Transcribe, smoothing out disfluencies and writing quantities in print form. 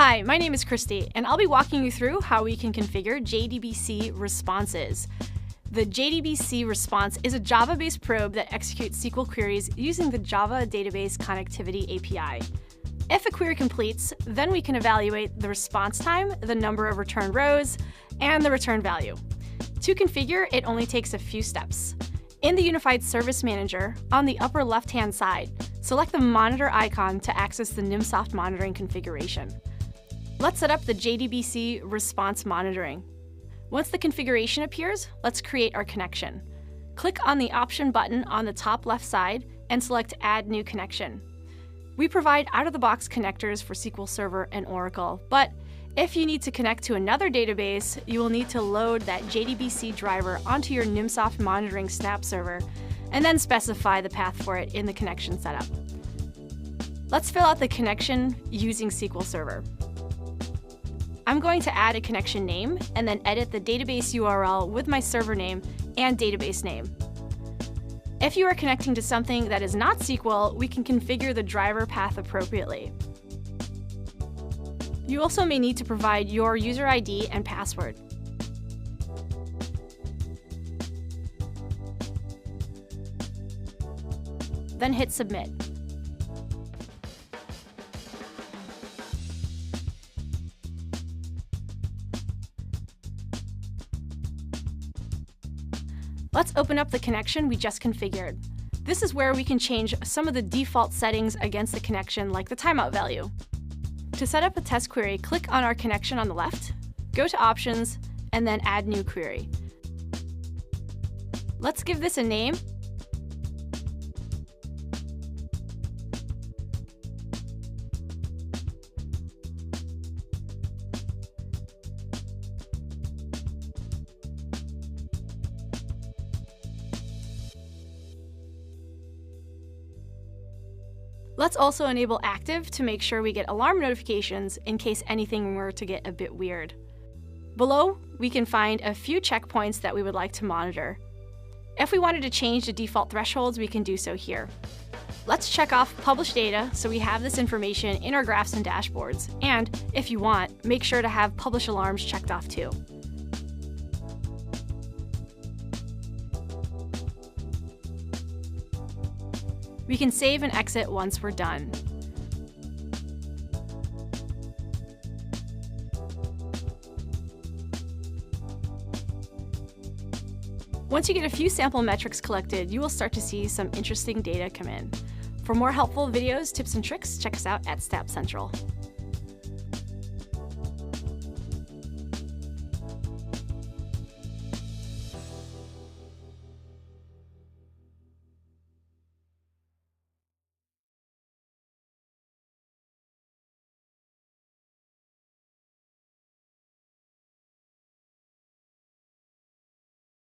Hi, my name is Christy, and I'll be walking you through how we can configure JDBC responses. The JDBC response is a Java-based probe that executes SQL queries using the Java Database Connectivity API. If a query completes, then we can evaluate the response time, the number of returned rows, and the return value. To configure, it only takes a few steps. In the Unified Service Manager, on the upper left-hand side, select the monitor icon to access the Nimsoft monitoring configuration. Let's set up the JDBC response monitoring. Once the configuration appears, let's create our connection. Click on the Option button on the top left side and select Add New Connection. We provide out-of-the-box connectors for SQL Server and Oracle, but if you need to connect to another database, you will need to load that JDBC driver onto your Nimsoft monitoring Snap server and then specify the path for it in the connection setup. Let's fill out the connection using SQL Server. I'm going to add a connection name and then edit the database URL with my server name and database name. If you are connecting to something that is not SQL, we can configure the driver path appropriately. You also may need to provide your user ID and password. Then hit Submit. Let's open up the connection we just configured. This is where we can change some of the default settings against the connection, like the timeout value. To set up a test query, click on our connection on the left, go to Options, and then Add New Query. Let's give this a name. Let's also enable Active to make sure we get alarm notifications in case anything were to get a bit weird. Below, we can find a few checkpoints that we would like to monitor. If we wanted to change the default thresholds, we can do so here. Let's check off Publish Data so we have this information in our graphs and dashboards. And if you want, make sure to have Publish Alarms checked off too. We can save and exit once we're done. Once you get a few sample metrics collected, you will start to see some interesting data come in. For more helpful videos, tips, and tricks, check us out at Stab Central.